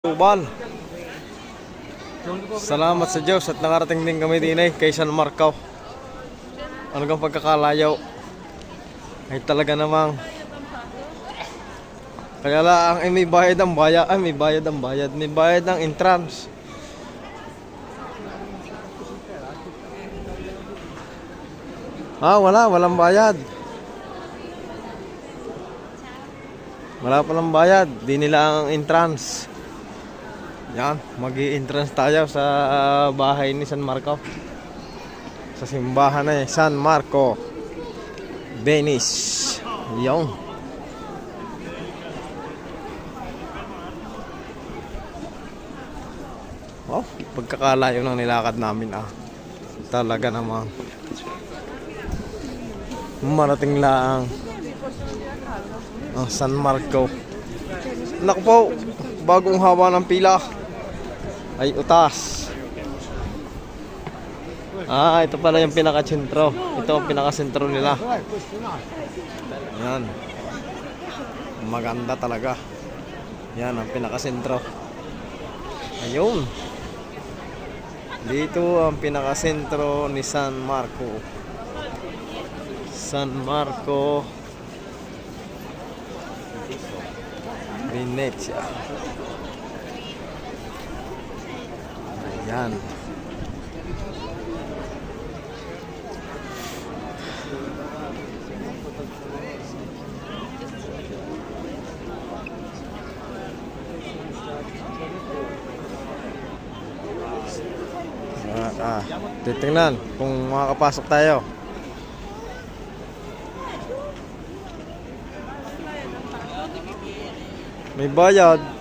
Tubal. Salamat sa Diyos at nakarating din kami din kay San Marco. Ano kang pagkakalayaw ay talaga namang kaya lang ay may bayad ang bayad, may bayad ang entrance. Walang bayad. Wala palang bayad, di nila ang entrance. Yan, mag-i-entrance tayo sa bahay ni San Marco. Sa simbahan ni San Marco, Venice. Yan. Wow, pagkakalayo ng nilakad namin talaga namang marating lang San Marco. Naku po, bagong haba ng pila ay utas. Ito pala yung pinaka-sentro. Ito ang pinaka-sentro nila. Yan. Maganda talaga. Yan ang pinaka-sentro. Ayun. Dito ang pinaka-sentro ni San Marco. San Marco, Venezia. Ayan. Titingnan kung makakapasok tayo. May bayad.